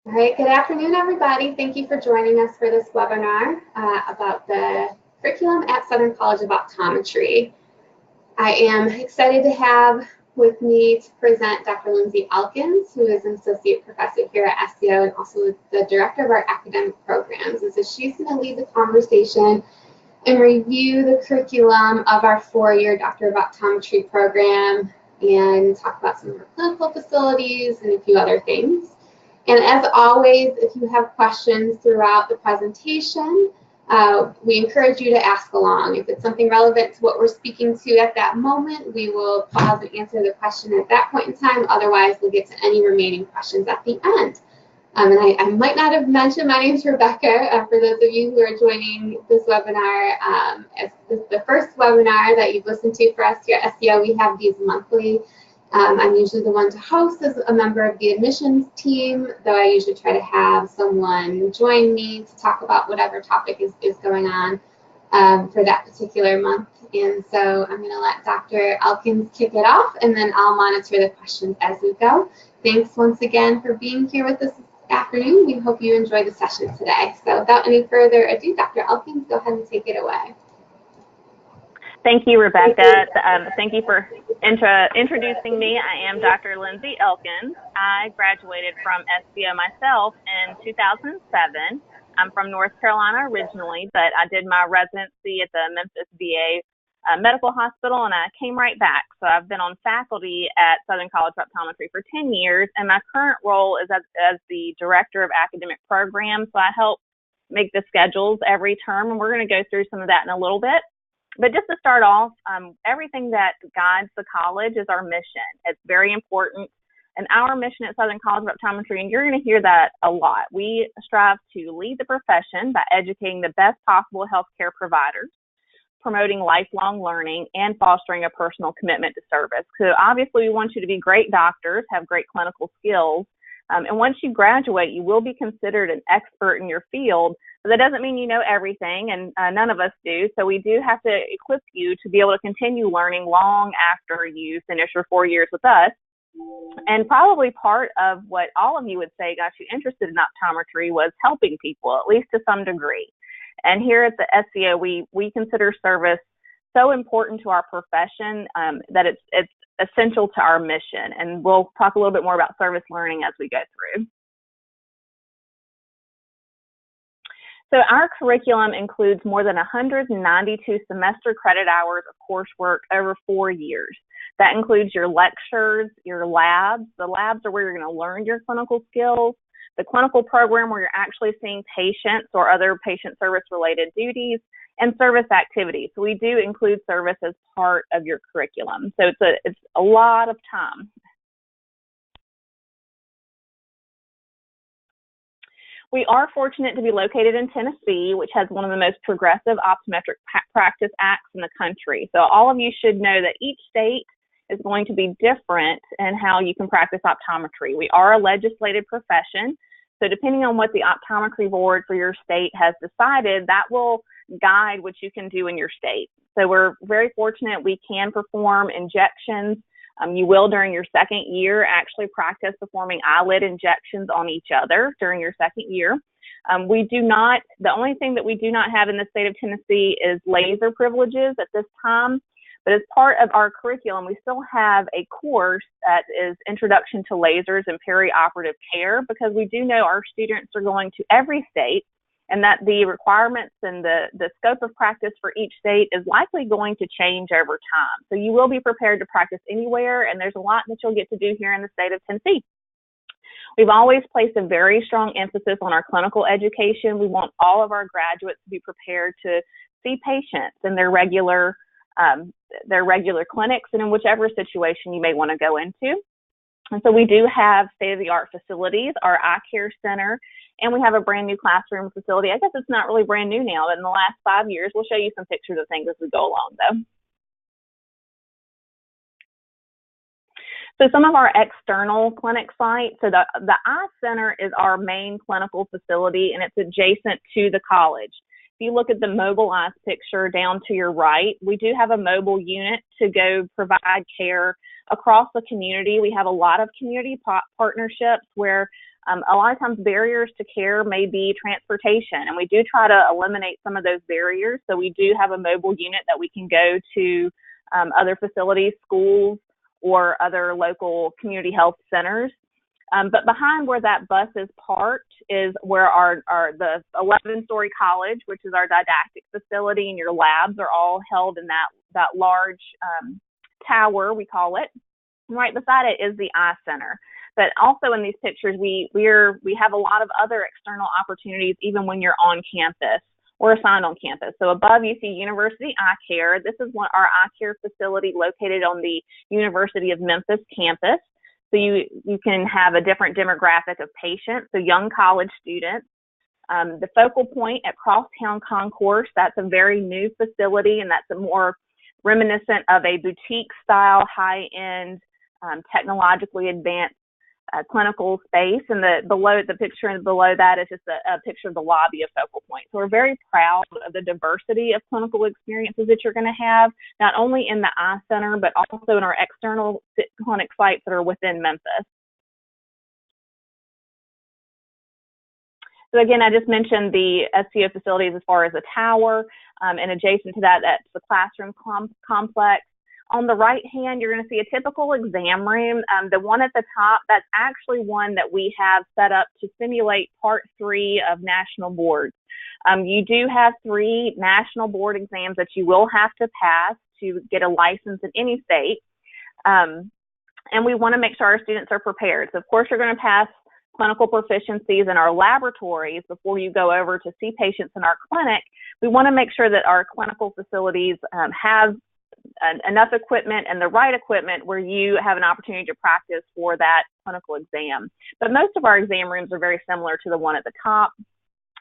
All right, good afternoon, everybody. Thank you for joining us for this webinar about the curriculum at Southern College of Optometry. I am excited to have with me to present Dr. Lindsay Elkins, who is an associate professor here at SCO and also the director of our academic programs. And so she's going to lead the conversation and review the curriculum of our four-year Doctor of Optometry program and talk about some of our clinical facilities and a few other things. And as always, if you have questions throughout the presentation, we encourage you to ask along. If it's something relevant to what we're speaking to at that moment, we will pause and answer the question at that point in time. Otherwise, we'll get to any remaining questions at the end. And I might not have mentioned, my name is Rebecca. For those of you who are joining this webinar, as the first webinar that you've listened to for us here at SCO, we have these monthly. I'm usually the one to host as a member of the admissions team, though I usually try to have someone join me to talk about whatever topic is going on for that particular month. And so I'm going to let Dr. Elkins kick it off, and then I'll monitor the questions as we go. Thanks once again for being here with us this afternoon. We hope you enjoy the session today. So without any further ado, Dr. Elkins, go ahead and take it away. Thank you, Rebecca. Thank you for introducing me. I am Dr. Lindsay Elkins. I graduated from SCO myself in 2007. I'm from North Carolina originally, but I did my residency at the Memphis VA Medical Hospital, and I came right back. So I've been on faculty at Southern College of Optometry for 10 years, and my current role is as the director of academic programs. So I help make the schedules every term, and we're going to go through some of that in a little bit. But just to start off, everything that guides the college is our mission. It's very important. And our mission at Southern College of Optometry, and you're going to hear that a lot, we strive to lead the profession by educating the best possible healthcare providers, promoting lifelong learning, and fostering a personal commitment to service. So obviously, we want you to be great doctors, have great clinical skills. And once you graduate, you will be considered an expert in your field. But that doesn't mean you know everything, and none of us do. So we do have to equip you to be able to continue learning long after you finish your 4 years with us. And probably part of what all of you would say got you interested in optometry was helping people, at least to some degree. And here at the SCO, we consider service so important to our profession that it's essential to our mission. And we'll talk a little bit more about service learning as we go through. So our curriculum includes more than 192 semester credit hours of coursework over 4 years. That includes your lectures, your labs. The labs are where you're going to learn your clinical skills. The clinical program where you're actually seeing patients or other patient service-related duties, and service activities. So we do include service as part of your curriculum. So it's a lot of time. We are fortunate to be located in Tennessee, which has one of the most progressive optometric practice acts in the country. So all of you should know that each state is going to be different in how you can practice optometry. We are a legislated profession, so depending on what the optometry board for your state has decided, that will guide what you can do in your state. So we're very fortunate we can perform injections. You will, during your second year, actually practice performing eyelid injections on each other during your second year. The only thing that we do not have in the state of Tennessee is laser privileges at this time. But as part of our curriculum, we still have a course that is Introduction to Lasers and Perioperative Care, because we do know our students are going to every state, and that the requirements and the scope of practice for each state is likely going to change over time. So you will be prepared to practice anywhere, and there's a lot that you'll get to do here in the state of Tennessee. We've always placed a very strong emphasis on our clinical education. We want all of our graduates to be prepared to see patients in their regular clinics and in whichever situation you may want to go into. And so we do have state-of-the-art facilities, our eye care center, and we have a brand new classroom facility. I guess it's not really brand new now, but in the last 5 years, we'll show you some pictures of things as we go along, though. So some of our external clinic sites, so the eye center is our main clinical facility, and it's adjacent to the college. you look at the mobilized picture down to your right, we do have a mobile unit to go provide care across the community. We have a lot of community partnerships where a lot of times barriers to care may be transportation, and we do try to eliminate some of those barriers. So we do have a mobile unit that we can go to other facilities, schools, or other local community health centers. But behind where that bus is parked is where the 11-story college, which is our didactic facility, and your labs are all held in that large tower, we call it. And right beside it is the eye center. But also in these pictures, we have a lot of other external opportunities even when you're on campus or assigned on campus. So above you see University Eye Care. This is our eye care facility located on the University of Memphis campus. So you can have a different demographic of patients, so young college students. The focal point at Crosstown Concourse, that's a very new facility, and that's a more reminiscent of a boutique style, high-end, technologically advanced clinical space. And the picture below that is just a picture of the lobby of Focal Point. So we're very proud of the diversity of clinical experiences that you're going to have, not only in the eye center, but also in our external clinic sites that are within Memphis. So again, I just mentioned the SCO facilities as far as a tower, and adjacent to that, that's the classroom complex. On the right hand, you're going to see a typical exam room. The one at the top, that's actually one that we have set up to simulate Part 3 of national boards. You do have 3 national board exams that you will have to pass to get a license in any state. And we want to make sure our students are prepared. So of course, you're going to pass clinical proficiencies in our laboratories before you go over to see patients in our clinic. We want to make sure that our clinical facilities have enough equipment and the right equipment where you have an opportunity to practice for that clinical exam. But most of our exam rooms are very similar to the one at the top.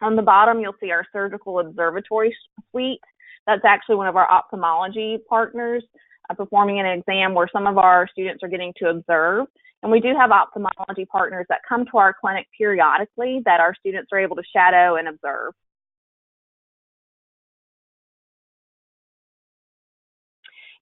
On the bottom, you'll see our surgical observatory suite. That's actually one of our ophthalmology partners performing an exam where some of our students are getting to observe. And we do have ophthalmology partners that come to our clinic periodically that our students are able to shadow and observe.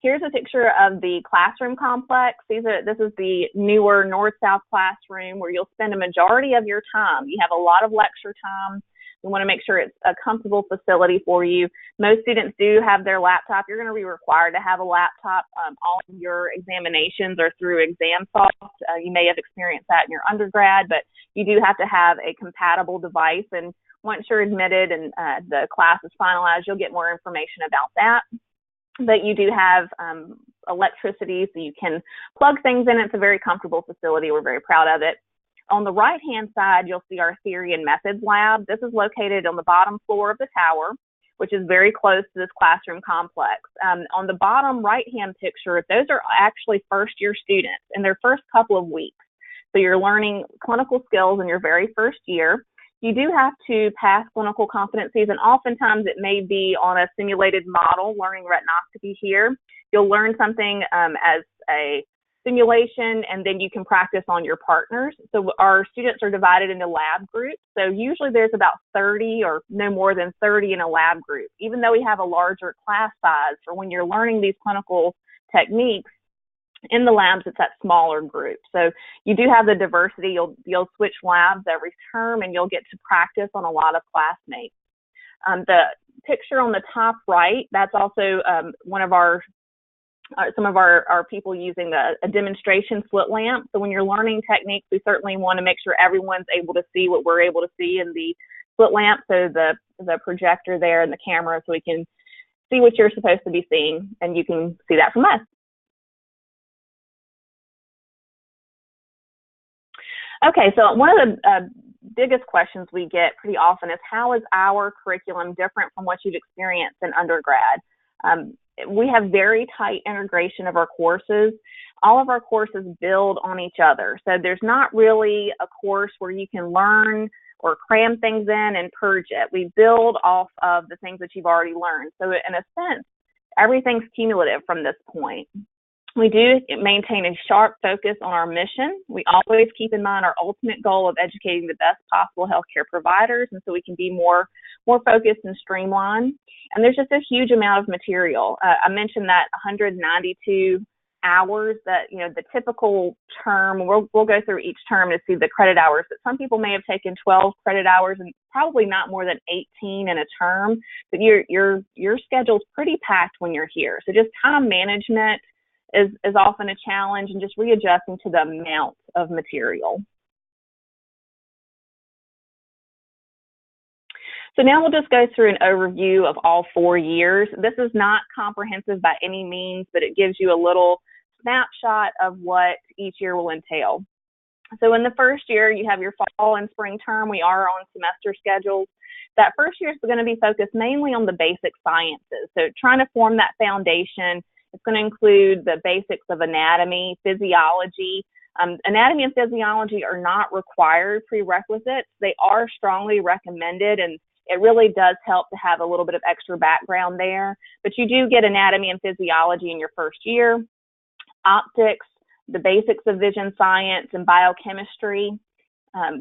Here's a picture of the classroom complex. This is the newer north-south classroom where you'll spend a majority of your time. You have a lot of lecture time. We want to make sure it's a comfortable facility for you. Most students do have their laptop. You're going to be required to have a laptop. All of your examinations are through ExamSoft. You may have experienced that in your undergrad, but you do have to have a compatible device. And once you're admitted and the class is finalized, you'll get more information about that. But you do have electricity, so you can plug things in. It's a very comfortable facility. We're very proud of it. On the right-hand side, you'll see our Theory and Methods Lab. This is located on the bottom floor of the tower, which is very close to this classroom complex. On the bottom right-hand picture, those are actually first-year students in their first couple of weeks. So you're learning clinical skills in your very first year. You do have to pass clinical competencies, and oftentimes it may be on a simulated model, learning retinopathy here. You'll learn something as a simulation, and then you can practice on your partners. So our students are divided into lab groups. So usually there's about 30 or no more than 30 in a lab group. Even though we have a larger class size for when you're learning these clinical techniques, in the labs, it's that smaller group. So you do have the diversity. You'll switch labs every term, and you'll get to practice on a lot of classmates. The picture on the top right, that's also one of some of our people using a demonstration slit lamp. So when you're learning techniques, we certainly want to make sure everyone's able to see what we're able to see in the slit lamp. So the projector there and the camera, so we can see what you're supposed to be seeing, and you can see that from us. Okay, so one of the biggest questions we get pretty often is, how is our curriculum different from what you've experienced in undergrad? We have very tight integration of our courses. All of our courses build on each other. So there's not really a course where you can learn or cram things in and purge it. We build off of the things that you've already learned. So in a sense, everything's cumulative from this point. We do maintain a sharp focus on our mission. We always keep in mind our ultimate goal of educating the best possible healthcare providers, and so we can be more focused and streamlined. And there's just a huge amount of material. I mentioned that 192 hours that, the typical term, we'll go through each term to see the credit hours, but some people may have taken 12 credit hours and probably not more than 18 in a term, but your schedule's pretty packed when you're here. So just time management is often a challenge, and just readjusting to the amount of material. So now we'll just go through an overview of all 4 years. This is not comprehensive by any means, but it gives you a little snapshot of what each year will entail. So in the first year, you have your fall and spring term. We are on semester schedules. That first year is going to be focused mainly on the basic sciences. So trying to form that foundation. It's going to include the basics of anatomy, physiology. Anatomy and physiology are not required prerequisites. They are strongly recommended, and it really does help to have a little bit of extra background there. But you do get anatomy and physiology in your first year. Optics, the basics of vision science and biochemistry.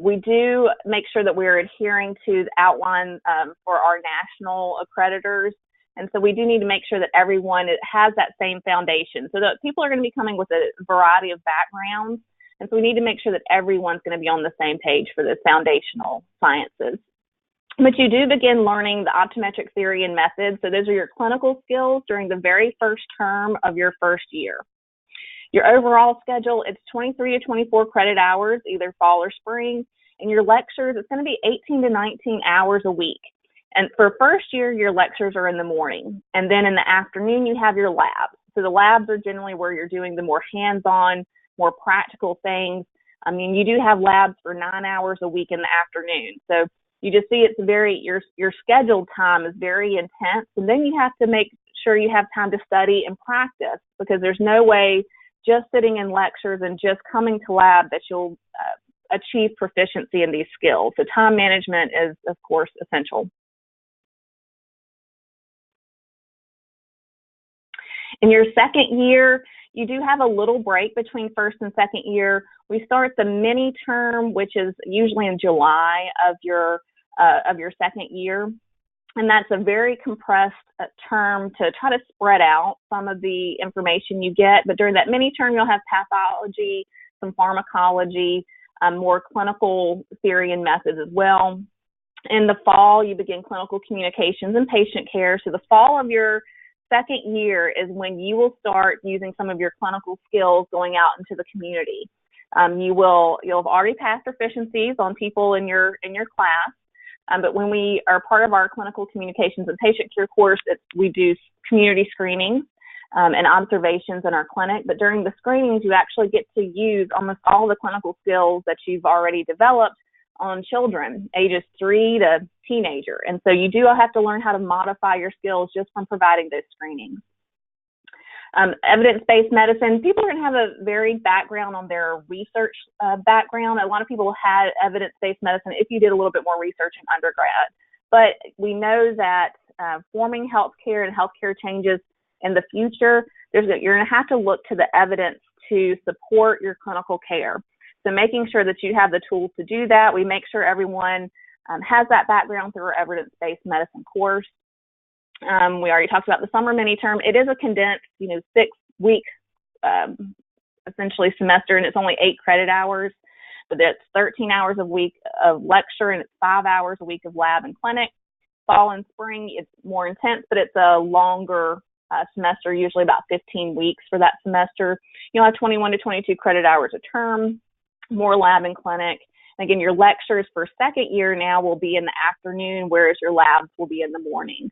We do make sure that we're adhering to the outline for our national accreditors. And so we do need to make sure that everyone has that same foundation, so that people are going to be coming with a variety of backgrounds. And so we need to make sure that everyone's going to be on the same page for the foundational sciences. But you do begin learning the optometric theory and methods. So those are your clinical skills during the very first term of your first year. Your overall schedule, it's 23 to 24 credit hours, either fall or spring. And your lectures, it's going to be 18 to 19 hours a week. And for first year, your lectures are in the morning. And then in the afternoon, you have your labs. So the labs are generally where you're doing the more hands-on, more practical things. I mean, you do have labs for 9 hours a week in the afternoon. So you just see it's very, your scheduled time is very intense. And then you have to make sure you have time to study and practice, because there's no way just sitting in lectures and just coming to lab that you'll achieve proficiency in these skills. So time management is, of course, essential. In your second year, you do have a little break between first and second year. We start the mini term, which is usually in July of your second year. And that's a very compressed term to try to spread out some of the information you get. But during that mini term, you'll have pathology, some pharmacology, more clinical theory and methods as well. In the fall, you begin clinical communications and patient care. So the fall of your second year is when you will start using some of your clinical skills going out into the community. You'll have already passed proficiencies on people in your class, but when we are part of our clinical communications and patient care course, we do community screenings and observations in our clinic. But during the screenings, you actually get to use almost all the clinical skills that you've already developed on children, ages 3 to teenager. And so you do have to learn how to modify your skills just from providing those screenings. Evidence-based medicine, people are going to have a varied background on their research background. A lot of people had evidence-based medicine if you did a little bit more research in undergrad. But we know that forming healthcare and healthcare changes in the future, you're going to have to look to the evidence to support your clinical care. So making sure that you have the tools to do that. We make sure everyone has that background through our evidence-based medicine course. We already talked about the summer mini-term. It is a condensed, 6-week, essentially semester, and it's only 8 credit hours. But that's 13 hours a week of lecture, and it's 5 hours a week of lab and clinic. Fall and spring, it's more intense, but it's a longer semester, usually about 15 weeks for that semester. You'll have 21 to 22 credit hours a term, more lab and clinic. And again, your lectures for second year now will be in the afternoon, whereas your labs will be in the morning.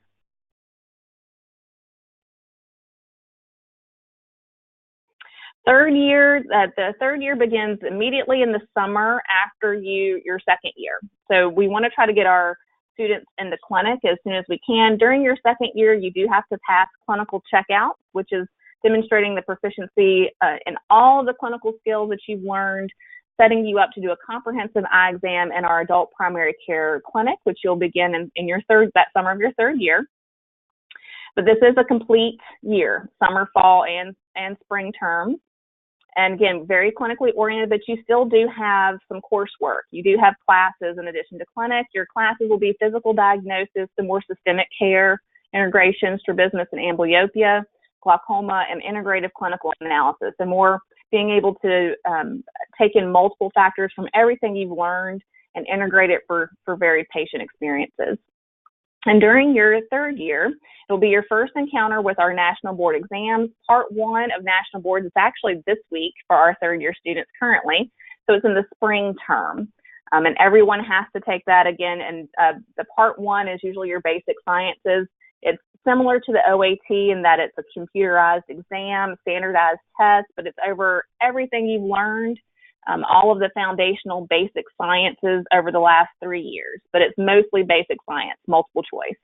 Third year, the third year begins immediately in the summer after your second year. So we want to try to get our students in the clinic as soon as we can. During your second year, you do have to pass clinical checkout, which is demonstrating the proficiency in all of the clinical skills that you've learned, setting you up to do a comprehensive eye exam in our adult primary care clinic, which you'll begin in that summer of your third year. But this is a complete year, summer, fall, and and spring terms. And again, very clinically oriented, but you still do have some coursework. You do have classes in addition to clinic. Your classes will be physical diagnosis, the more systemic care, integration, strabismus and amblyopia, glaucoma, and integrative clinical analysis, and more being able to take in multiple factors from everything you've learned and integrate it for varied patient experiences. And during your third year, it'll be your first encounter with our national board exams. Part 1 of national boards is actually this week for our third year students currently. So it's in the spring term. And everyone has to take that again. And the part 1 is usually your basic sciences. It's similar to the OAT in that it's a computerized exam, standardized test, but it's over everything you've learned, all of the foundational basic sciences over the last 3 years, but it's mostly basic science, multiple choice.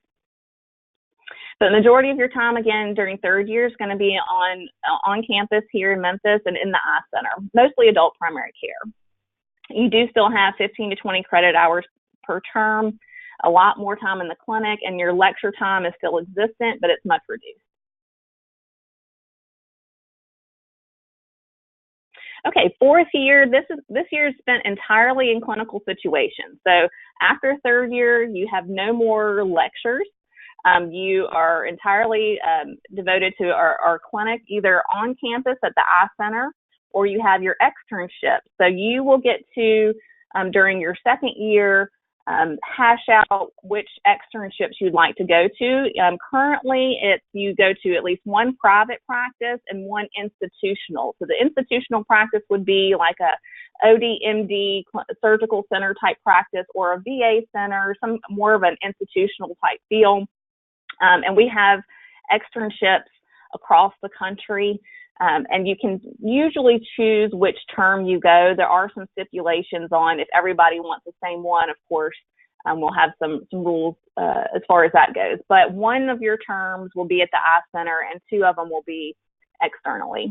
But the majority of your time, again, during third year is going to be on campus here in Memphis and in the eye center, mostly adult primary care. You do still have 15 to 20 credit hours per term, a lot more time in the clinic, and your lecture time is still existent, but it's much reduced. Okay, fourth year, this year is spent entirely in clinical situations. So after third year, you have no more lectures. You are entirely devoted to our clinic, either on campus at the eye center, or you have your externship. So you will get to, during your second year, hash out which externships you'd like to go to. Currently, you go to at least one private practice and one institutional. So the institutional practice would be like a OD/MD surgical center type practice or a VA center, some more of an institutional type feel. And we have externships across the country. And you can usually choose which term you go. There are some stipulations on if everybody wants the same one, of course, we'll have some rules as far as that goes. But one of your terms will be at the eye center and 2 of them will be externally.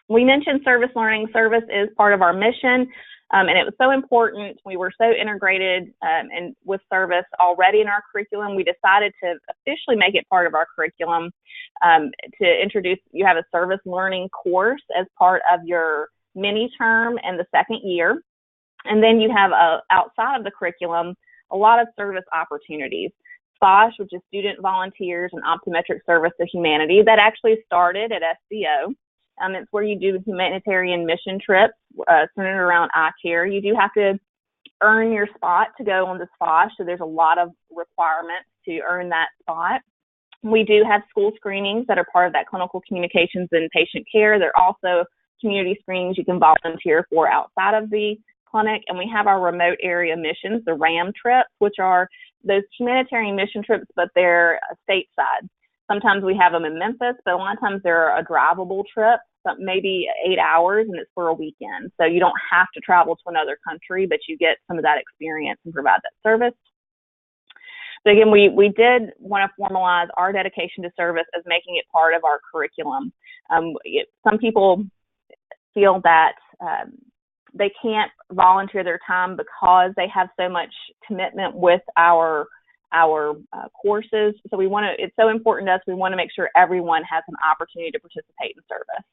We mentioned service learning. Service is part of our mission. And it was so important. We were so integrated and with service already in our curriculum. We decided to officially make it part of our curriculum to introduce. You have a service learning course as part of your mini term in the second year. And then you have outside of the curriculum, a lot of service opportunities. SPOSH, which is Student Volunteers and Optometric Service to Humanity, that actually started at SCO. It's where you do humanitarian mission trips centered around eye care. You do have to earn your spot to go on the SPOSH, so there's a lot of requirements to earn that spot. We do have school screenings that are part of that clinical communications and patient care. There are also community screenings you can volunteer for outside of the clinic. And we have our remote area missions, the RAM trips, which are those humanitarian mission trips, but they're stateside. Sometimes we have them in Memphis, but a lot of times they're a drivable trip, maybe 8 hours, and it's for a weekend. So you don't have to travel to another country, but you get some of that experience and provide that service. So again, we did want to formalize our dedication to service as making it part of our curriculum. Some people feel that they can't volunteer their time because they have so much commitment with our courses. So it's so important to us. We want to make sure everyone has an opportunity to participate in service.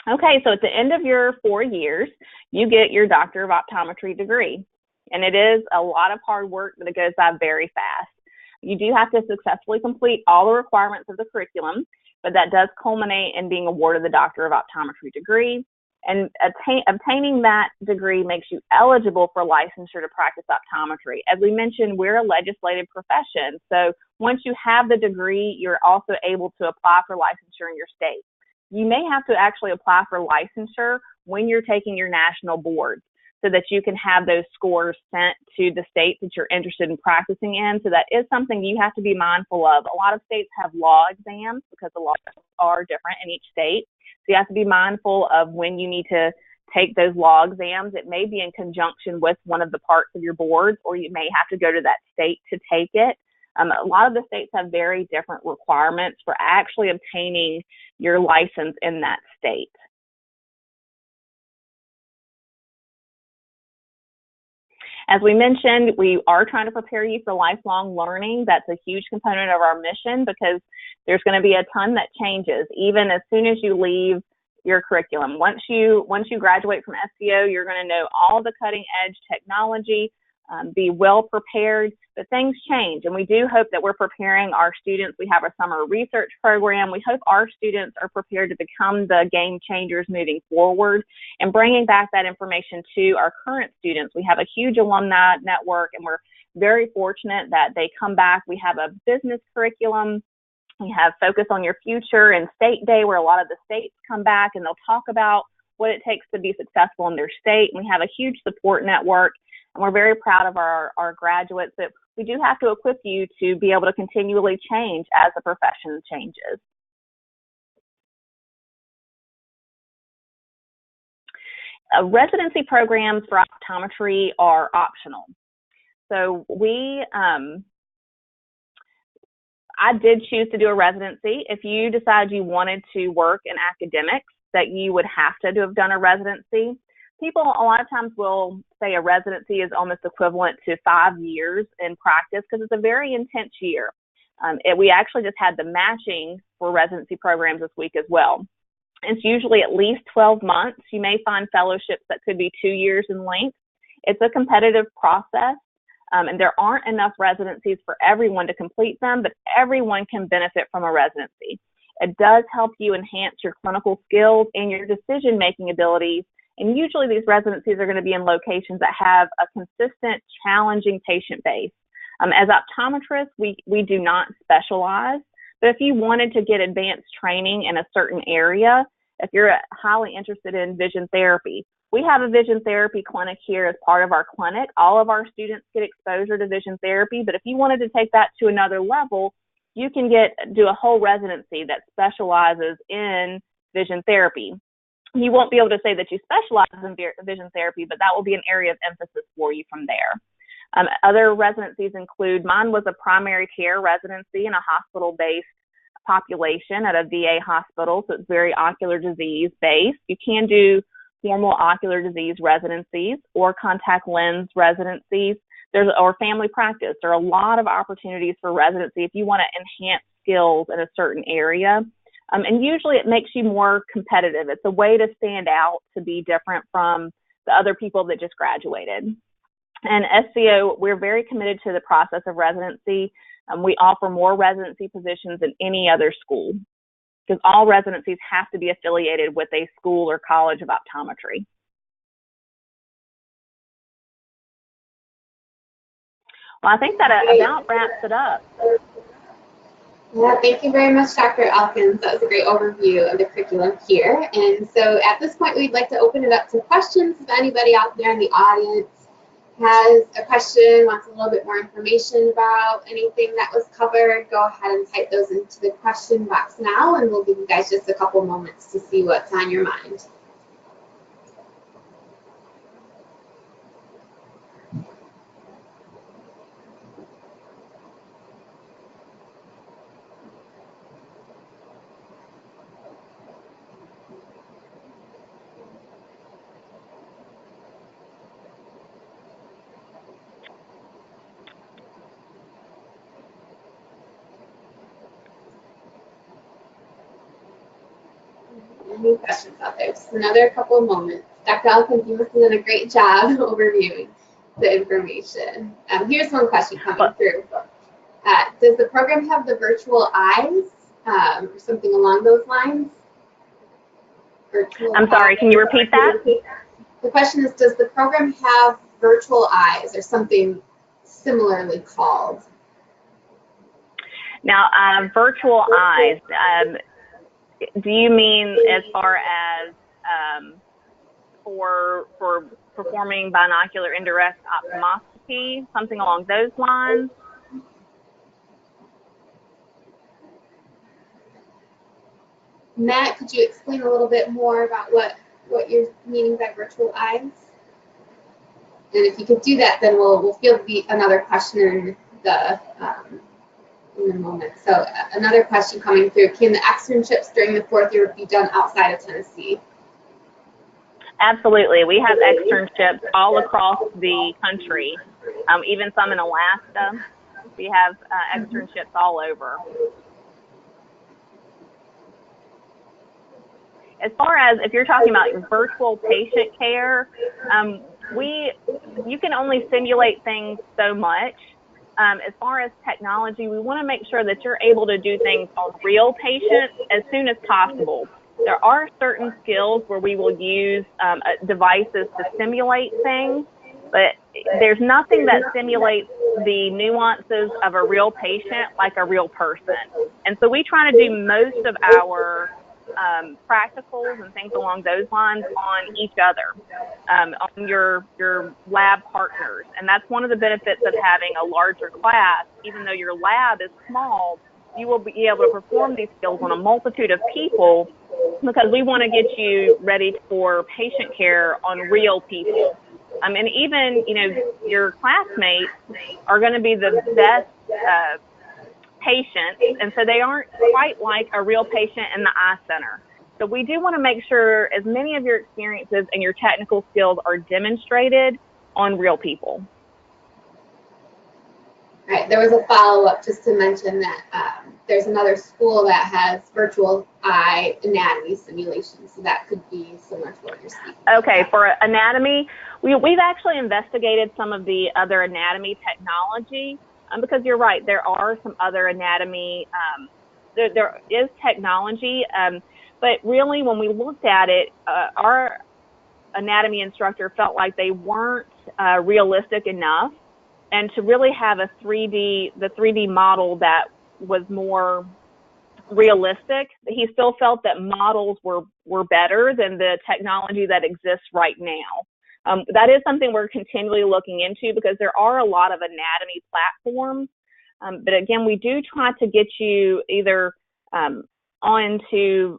Okay, so at the end of your 4 years, you get your Doctor of Optometry degree. And it is a lot of hard work, but it goes by very fast. You do have to successfully complete all the requirements of the curriculum, but that does culminate in being awarded the Doctor of Optometry degree. And obtaining that degree makes you eligible for licensure to practice optometry. As we mentioned, we're a legislated profession. So once you have the degree, you're also able to apply for licensure in your state. You may have to actually apply for licensure when you're taking your national boards so that you can have those scores sent to the states that you're interested in practicing in. So that is something you have to be mindful of. A lot of states have law exams because the laws are different in each state. So you have to be mindful of when you need to take those law exams. It may be in conjunction with one of the parts of your boards, or you may have to go to that state to take it. A lot of the states have very different requirements for actually obtaining your license in that state. As we mentioned, we are trying to prepare you for lifelong learning. That's a huge component of our mission because there's going to be a ton that changes, even as soon as you leave your curriculum. Once you graduate from SCO, you're going to know all the cutting edge technology, be well prepared, but things change. And we do hope that we're preparing our students. We have a summer research program. We hope our students are prepared to become the game changers moving forward and bringing back that information to our current students. We have a huge alumni network, and we're very fortunate that they come back. We have a business curriculum. We have Focus on Your Future and State Day, where a lot of the states come back and they'll talk about what it takes to be successful in their state. And we have a huge support network, and we're very proud of our graduates, but we do have to equip you to be able to continually change as the profession changes. Residency programs for optometry are optional. So I did choose to do a residency. If you decide you wanted to work in academics, that you would have to have done a residency. People a lot of times will say a residency is almost equivalent to 5 years in practice because it's a very intense year. We actually just had the matching for residency programs this week as well. It's usually at least 12 months. You may find fellowships that could be 2 years in length. It's a competitive process, and there aren't enough residencies for everyone to complete them, but everyone can benefit from a residency. It does help you enhance your clinical skills and your decision-making abilities. And usually these residencies are going to be in locations that have a consistent, challenging patient base. As optometrists, we do not specialize, but if you wanted to get advanced training in a certain area, if you're highly interested in vision therapy, we have a vision therapy clinic here as part of our clinic. All of our students get exposure to vision therapy, but if you wanted to take that to another level, you can do a whole residency that specializes in vision therapy. You won't be able to say that you specialize in vision therapy, but that will be an area of emphasis for you from there. Other residencies include, mine was a primary care residency in a hospital-based population at a VA hospital, so it's very ocular disease based. You can do formal ocular disease residencies or contact lens residencies. Or family practice. There are a lot of opportunities for residency if you want to enhance skills in a certain area. And usually it makes you more competitive. It's a way to stand out, to be different from the other people that just graduated. And SCO, we're very committed to the process of residency. We offer more residency positions than any other school because all residencies have to be affiliated with a school or college of optometry. Well, I think that about wraps it up. Yeah, thank you very much, Dr. Elkins. That was a great overview of the curriculum here. And so at this point, we'd like to open it up to questions. If anybody out there in the audience has a question, wants a little bit more information about anything that was covered, go ahead and type those into the question box now, and we'll give you guys just a couple moments to see what's on your mind. Any questions out there? Just another couple of moments. Dr. Elkins, you must have done a great job overviewing the information. Here's one question coming through. Does the program have the virtual eyes or something along those lines? I'm sorry, can you repeat that? The question is, does the program have virtual eyes or something similarly called? Now, virtual eyes, do you mean as far as for performing binocular indirect ophthalmoscopy, something along those lines? Matt, could you explain a little bit more about what you're meaning by virtual eyes? And if you could do that, then we'll field another question in a moment. So another question coming through: can the externships during the fourth year be done outside of Tennessee? Absolutely. We have externships all across the country, even some in Alaska. We have externships all over. As far as if you're talking about virtual patient care, you can only simulate things so much. As far as technology, we want to make sure that you're able to do things on real patients as soon as possible. There are certain skills where we will use devices to simulate things, but there's nothing that simulates the nuances of a real patient like a real person. And so we try to do most of our practicals and things along those lines on each other, on your lab partners. And that's one of the benefits of having a larger class. Even though your lab is small, you will be able to perform these skills on a multitude of people because we want to get you ready for patient care on real people. And even, your classmates are going to be the best patients, and so they aren't quite like a real patient in the eye center. So we do want to make sure as many of your experiences and your technical skills are demonstrated on real people. All right, there was a follow-up just to mention that there's another school that has virtual eye anatomy simulations, so that could be similar to what you're speaking. Okay, for anatomy, we've actually investigated some of the other anatomy technology. Because you're right, there are some other anatomy, there is technology, but really when we looked at it, our anatomy instructor felt like they weren't realistic enough, and to really have the 3D model that was more realistic, he still felt that models were better than the technology that exists right now. That is something we're continually looking into because there are a lot of anatomy platforms. But again, we do try to get you either onto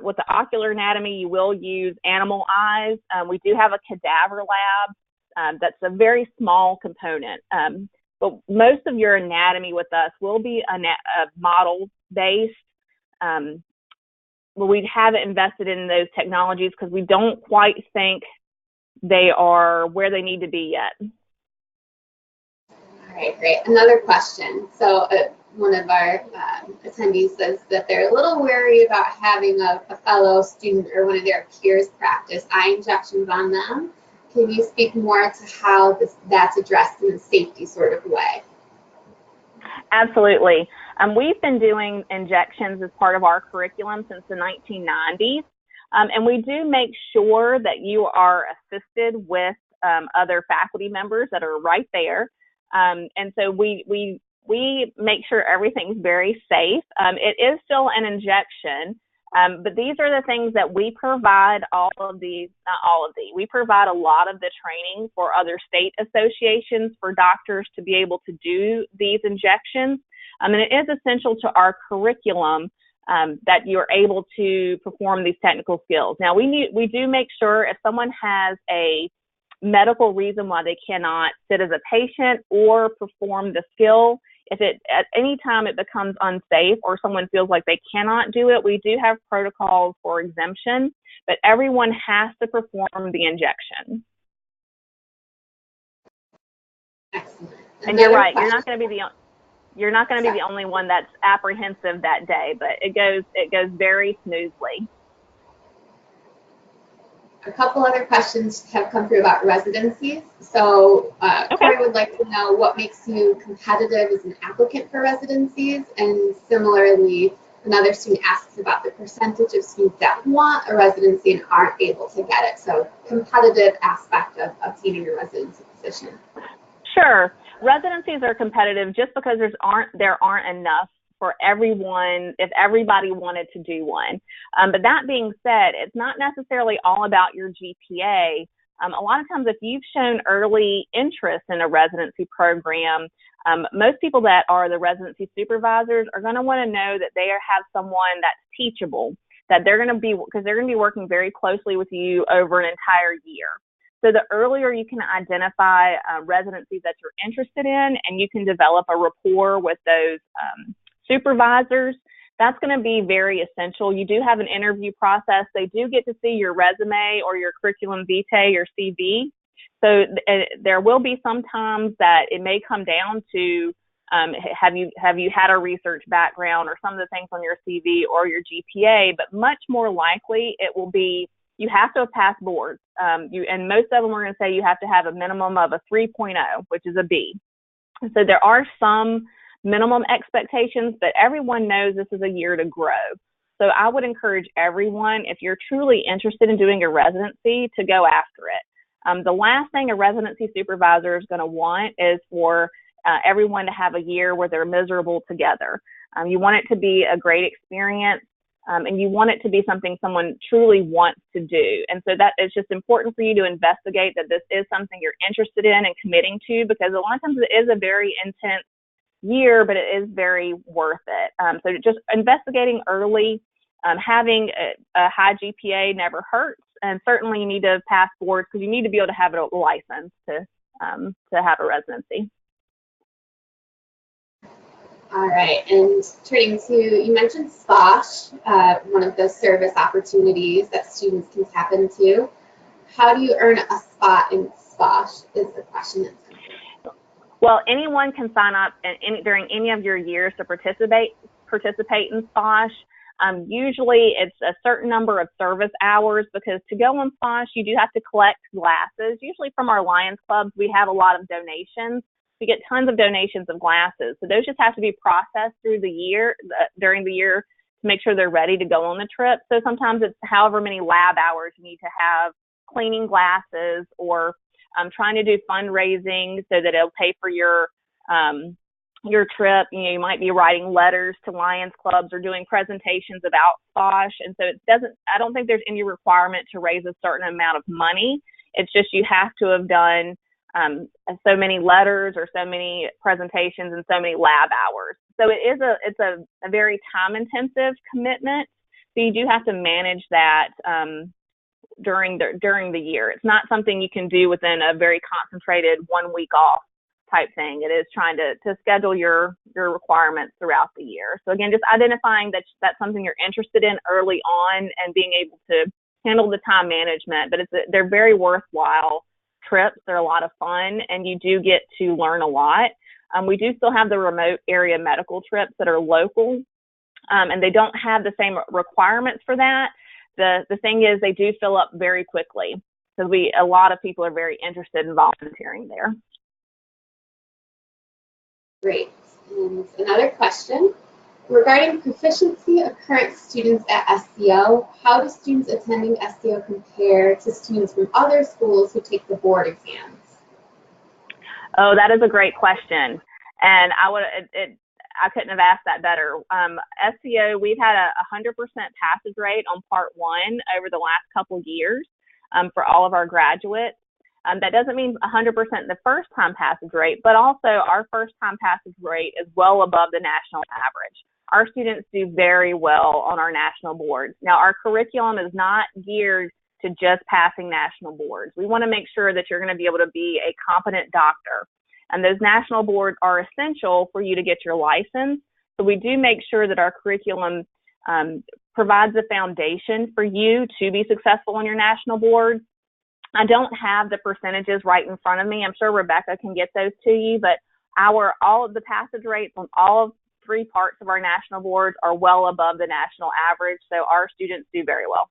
with the ocular anatomy, you will use animal eyes. We do have a cadaver lab. That's a very small component. But most of your anatomy with us will be a model-based. But we haven't invested in those technologies because we don't quite think they are where they need to be yet. All right, great. Another question. So one of our attendees says that they're a little wary about having a fellow student or one of their peers practice eye injections on them. Can you speak more to how that's addressed in a safety sort of way? Absolutely. We've been doing injections as part of our curriculum since the 1990s. And we do make sure that you are assisted with other faculty members that are right there. And so we make sure everything's very safe. It is still an injection, but these are the things that we provide we provide a lot of the training for other state associations for doctors to be able to do these injections. And it is essential to our curriculum that you're able to perform these technical skills. Now, we do make sure if someone has a medical reason why they cannot sit as a patient or perform the skill, if at any time it becomes unsafe or someone feels like they cannot do it, we do have protocols for exemption, but everyone has to perform the injection. Excellent. And you're right, you're not going to be the only one that's apprehensive that day, but it goes very smoothly. A couple other questions have come through about residencies. So Corey would like to know what makes you competitive as an applicant for residencies, and similarly, another student asks about the percentage of students that want a residency and aren't able to get it. So competitive aspect of obtaining a residency position. Sure. Residencies are competitive just because there aren't enough for everyone if everybody wanted to do one. But that being said, it's not necessarily all about your GPA. A lot of times if you've shown early interest in a residency program, most people that are the residency supervisors are going to want to know that they have someone that's teachable, that they're going to be working very closely with you over an entire year. So the earlier you can identify residencies that you're interested in and you can develop a rapport with those supervisors, that's going to be very essential. You do have an interview process. They do get to see your resume or your curriculum vitae or CV. So there will be some times that it may come down to have you had a research background or some of the things on your CV or your GPA, but much more likely it will be you have to have passed boards. And most of them are going to say you have to have a minimum of a 3.0, which is a B. So there are some minimum expectations, but everyone knows this is a year to grow. So I would encourage everyone, if you're truly interested in doing a residency, to go after it. The last thing a residency supervisor is going to want is for everyone to have a year where they're miserable together. You want it to be a great experience, and you want it to be something someone truly wants to do. And so that is just important for you to investigate that this is something you're interested in and committing to, because a lot of times it is a very intense year, but it is very worth it. So just investigating early, having a high GPA never hurts, and certainly you need to pass boards because you need to be able to have a license to have a residency. All right, and turning to, you mentioned SPOSH, one of the service opportunities that students can tap into. How do you earn a spot in SPOSH is the question that's coming. Well, anyone can sign up during any of your years to participate in SPOSH. Usually it's a certain number of service hours, because to go on SPOSH, you do have to collect glasses. Usually from our Lions clubs, we have a lot of donations. We get tons of donations of glasses. So those just have to be processed through the year, during the year, to make sure they're ready to go on the trip. So sometimes it's however many lab hours you need to have cleaning glasses, or trying to do fundraising so that it'll pay for your trip. You know, you might be writing letters to Lions clubs or doing presentations about SPOSH. And so I don't think there's any requirement to raise a certain amount of money. It's just you have to have done so many letters or so many presentations and so many lab hours. So it's a very time intensive commitment. So you do have to manage that during the year. It's not something you can do within a very concentrated 1 week off type thing. It is trying to schedule your requirements throughout the year. So again, just identifying that that's something you're interested in early on and being able to handle the time management. But they're very worthwhile trips. They're a lot of fun, and you do get to learn a lot. We do still have the remote area medical trips that are local, and they don't have the same requirements for that. The thing is, they do fill up very quickly because a lot of people are very interested in volunteering there. Great. And another question. Regarding proficiency of current students at SCO, how do students attending SCO compare to students from other schools who take the board exams? Oh, that is a great question. And I couldn't have asked that better. SCO, we've had a 100% passage rate on part 1 over the last couple years for all of our graduates. That doesn't mean 100% the first time passage rate, but also our first time passage rate is well above the national average. Our students do very well on our national boards. Now, our curriculum is not geared to just passing national boards. We want to make sure that you're going to be able to be a competent doctor. And those national boards are essential for you to get your license. So we do make sure that our curriculum provides a foundation for you to be successful on your national boards. I don't have the percentages right in front of me. I'm sure Rebecca can get those to you, but all of the passage rates on all of 3 parts of our national boards are well above the national average. So our students do very well.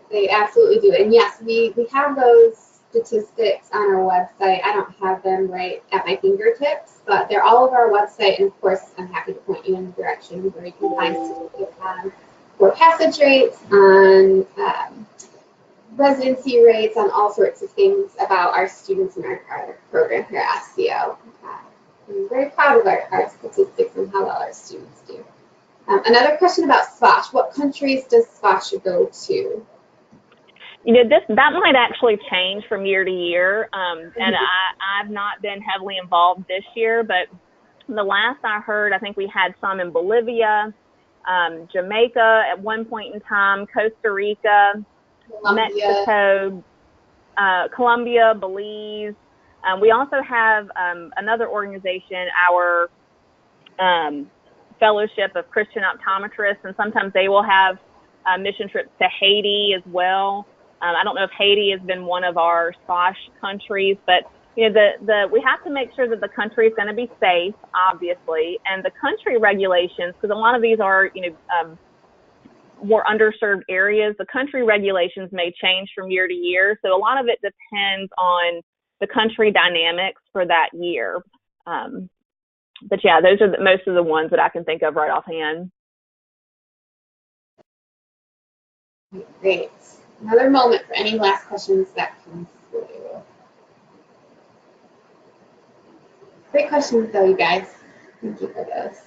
They absolutely do. And yes, we have those statistics on our website. I don't have them right at my fingertips, but they're all over our website. And of course, I'm happy to point you in the direction where you can find statistics on for passage rates, on residency rates, on all sorts of things about our students in our program here at SCO. I'm very proud of our statistics and how well our students do. Another question about SPOSH. What countries does SPOSH go to? You know, that might actually change from year to year, and I've not been heavily involved this year, but the last I heard, I think we had some in Bolivia, Jamaica at one point in time, Costa Rica, Mexico, Colombia, Belize. We also have another organization, our Fellowship of Christian Optometrists, and sometimes they will have mission trips to Haiti as well. I don't know if Haiti has been one of our SPOSH countries, but you know, we have to make sure that the country is going to be safe, obviously, and the country regulations, because a lot of these are, you know, more underserved areas. The country regulations may change from year to year, so a lot of it depends on the country dynamics for that year. But yeah, those are most of the ones that I can think of right offhand. Great. Another moment for any last questions that come through. Great questions though, you guys. Thank you for those.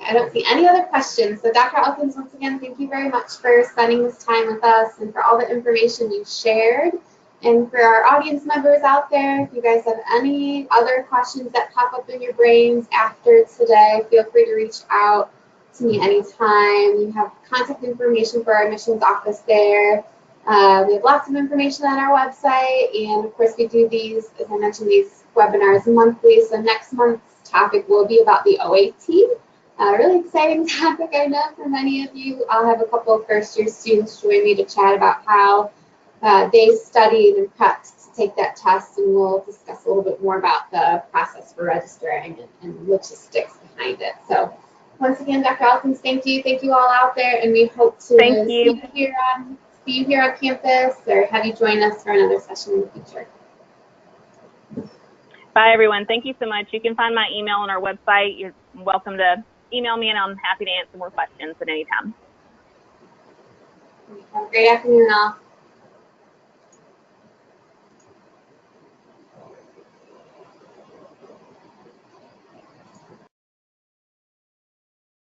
I don't see any other questions. So Dr. Elkins, once again, thank you very much for spending this time with us and for all the information you shared. And for our audience members out there, if you guys have any other questions that pop up in your brains after today, feel free to reach out to me anytime. You have contact information for our admissions office there. We have lots of information on our website, and of course we do these, as I mentioned, these webinars monthly. So next month's topic will be about the OAT. Really exciting topic, I know, for many of you. I'll have a couple of first-year students join me to chat about how they studied and prepped to take that test, and we'll discuss a little bit more about the process for registering and logistics behind it. So once again, Dr. Elkins, thank you. Thank you all out there, and we hope to see you here on campus or have you join us for another session in the future. Bye, everyone. Thank you so much. You can find my email on our website. You're welcome to email me, and I'm happy to answer more questions at any time. Have a great afternoon, all.